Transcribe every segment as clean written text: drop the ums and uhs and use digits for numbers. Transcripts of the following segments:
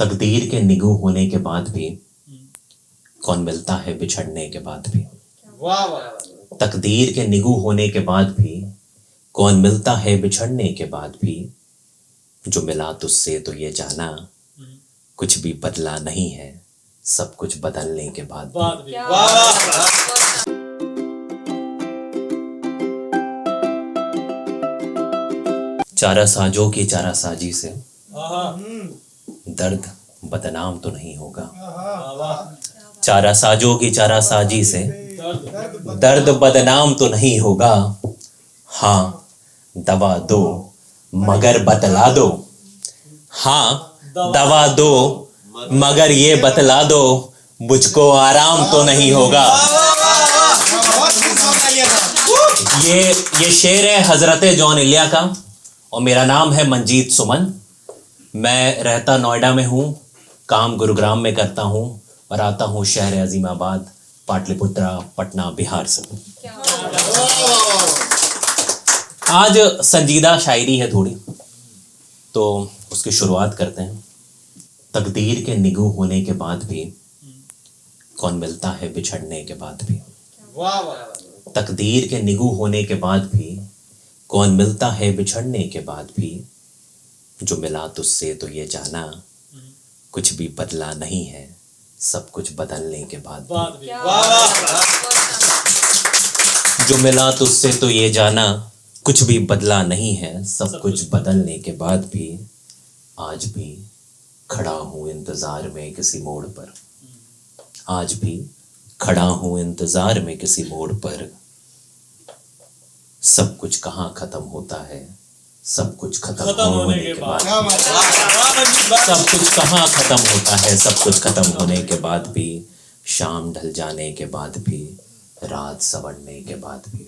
तकदीर के निगू होने के बाद भी कौन मिलता है बिछड़ने के बाद भी। वाह वाह। तकदीर के निगू होने के बाद भी कौन मिलता है बिछड़ने के बाद भी। जो मिला तुझसे तो ये जाना कुछ भी बदला नहीं है, सब कुछ बदलने के बाद भी। वाह वाह। चारा साजों की चारा साजी से दर्द बदनाम तो नहीं होगा। चारा साजों की चारा साजी से दर्द बदनाम तो नहीं होगा। हाँ दवा दो मगर बतला दो। हाँ दवा दो मगर ये बतला दो, मुझको आराम तो नहीं होगा। ये शेर है हजरत जॉन इलिया का और मेरा नाम है मंजीत सुमन। मैं रहता नोएडा में हूँ, काम गुरुग्राम में करता हूँ और आता हूँ शहर अजीमाबाद पाटलिपुत्रा पटना बिहार से। आज संजीदा शायरी है थोड़ी, तो उसकी शुरुआत करते हैं। तकदीर के निगू होने के बाद भी कौन मिलता है बिछड़ने के बाद भी। वाह वाह। तकदीर के निगू होने के बाद भी कौन मिलता है बिछड़ने के बाद भी। जो मिला तुझसे तो ये जाना कुछ भी बदला नहीं है, सब कुछ बदलने के बाद भी। जो मिला तुझसे तो ये जाना कुछ भी बदला नहीं है, सब कुछ बदलने के बाद भी। आज भी खड़ा हूँ इंतजार में किसी मोड़ पर। आज भी खड़ा हूँ इंतजार में किसी मोड़ पर। सब कुछ कहाँ खत्म होता है, सब कुछ खत्म होने के बाद। सब कुछ कहाँ खत्म होता है, सब कुछ खत्म होने के बाद भी। शाम ढल जाने के बाद भी, रात संवरने के बाद भी।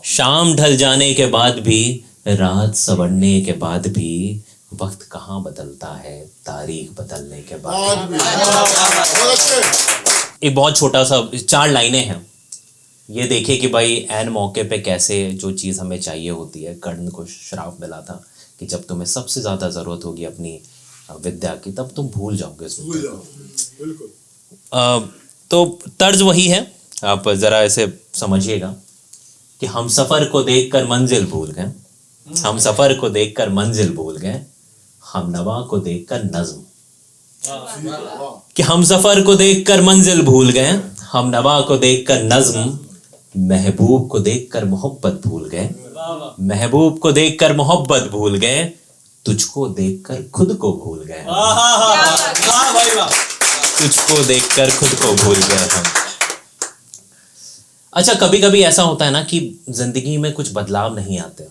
शाम ढल जाने के बाद भी, रात संवरने के बाद भी। वक्त कहाँ बदलता है, तारीख बदलने के बाद। एक बहुत छोटा सा 4 लाइनें हैं। ये देखिए कि भाई ऐन मौके पे कैसे जो चीज़ हमें चाहिए होती है। कर्ण को श्राप मिला था कि जब तुम्हें सबसे ज़्यादा ज़रूरत होगी अपनी विद्या की, तब तुम भूल जाओगे। तो तर्ज वही है, आप ज़रा इसे समझिएगा कि हम सफ़र को देखकर मंजिल भूल गए। हम सफ़र को देखकर मंजिल भूल गए, हम नवा को देखकर नज़्म। कि हम सफ़र को देखकर मंजिल भूल गए, हम नवा को देखकर नज़्म। महबूब को देखकर मोहब्बत भूल गए, महबूब को देखकर मोहब्बत भूल गए। तुझको देखकर खुद को भूल गए, तुझको देखकर खुद को भूल गए हम। अच्छा, कभी कभी ऐसा होता है ना कि जिंदगी में कुछ बदलाव नहीं आते,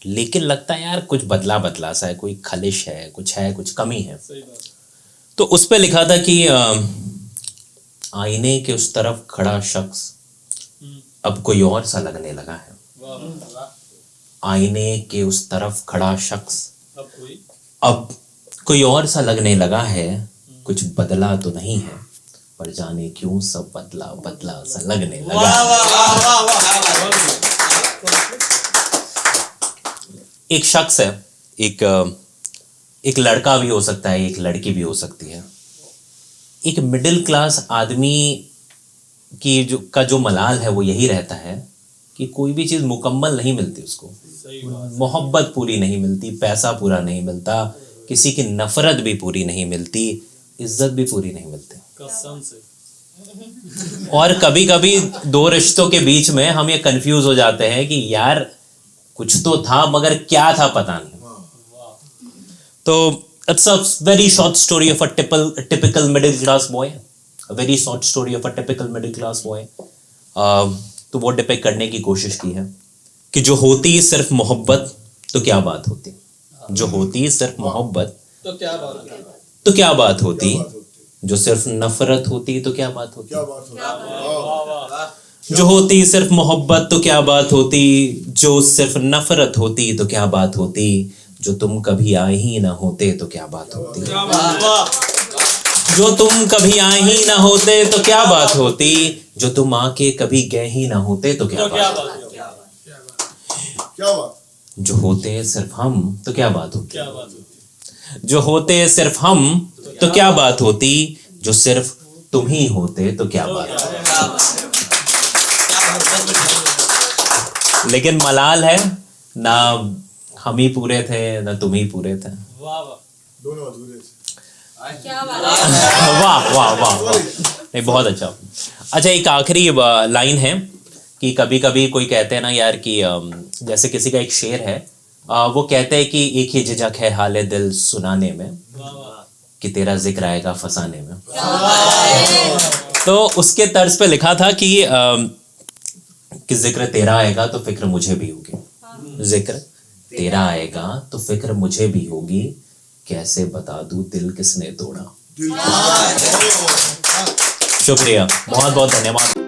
लेकिन लगता है यार कुछ बदला सा है, कोई खलिश है, कुछ कमी है। तो उस पे लिखा था कि आईने के उस तरफ खड़ा शख्स अब कोई और सा लगने लगा है। आईने के उस तरफ खड़ा शख्स अब कोई और सा लगने लगा है। कुछ बदला तो नहीं है, पर जाने क्यों सब बदला सा लगने लगा। एक शख्स है, एक लड़का भी हो सकता है, एक लड़की भी हो सकती है। एक मिडिल क्लास आदमी की जो मलाल है वो यही रहता है कि कोई भी चीज़ मुकम्मल नहीं मिलती उसको। मोहब्बत पूरी नहीं मिलती, पैसा पूरा नहीं मिलता, किसी की नफरत भी पूरी नहीं मिलती, इज्जत भी पूरी नहीं मिलती। कसम से। और कभी कभी 2 रिश्तों के बीच में हम ये कंफ्यूज हो जाते हैं कि यार कुछ तो था मगर क्या था पता नहीं। तो it's a very short story of a typical middle class boy. A very short story of a typical middle class boy. तो वो डिपेक्ट करने की कोशिश की है कि जो होती सिर्फ मोहब्बत तो क्या बात होती। जो होती सिर्फ मोहब्बत तो क्या बात होती। तो क्या बात होती। जो सिर्फ नफरत होती तो क्या बात होती। जो होती सिर्फ मोहब्बत तो क्या बात होती। जो सिर्फ नफरत होती तो क्या बात होती। जो तुम कभी आए ही ना होते तो क्या बात होती। जो तुम कभी आए ही ना होते तो क्या बात होती। जो तुम आके कभी गए ही ना होते तो क्या बात होती। जो होते सिर्फ हम तो क्या बात होती। जो होते सिर्फ हम तो क्या बात होती, जो सिर्फ तुम ही होते तो क्या बात होती। लेकिन मलाल है ना, हम ही पूरे थे ना तुम ही पूरे थे। वाह वाह, दोनों अधूरे थे। वाह वाह वाह वाह, नहीं बहुत अच्छा। अच्छा, एक आखिरी लाइन है कि कभी कभी कोई कहते हैं ना यार कि जैसे किसी का एक शेर है, वो कहते हैं कि एक ही झिझक है हाले दिल सुनाने में, कि तेरा जिक्र आएगा फसाने में। तो उसके तर्ज पे लिखा था कि जिक्र तेरा आएगा तो फिक्र मुझे भी होगी, जिक्र तेरा आएगा तो फिक्र मुझे भी होगी, कैसे बता दूं दिल किसने तोड़ा। शुक्रिया, बहुत बहुत धन्यवाद।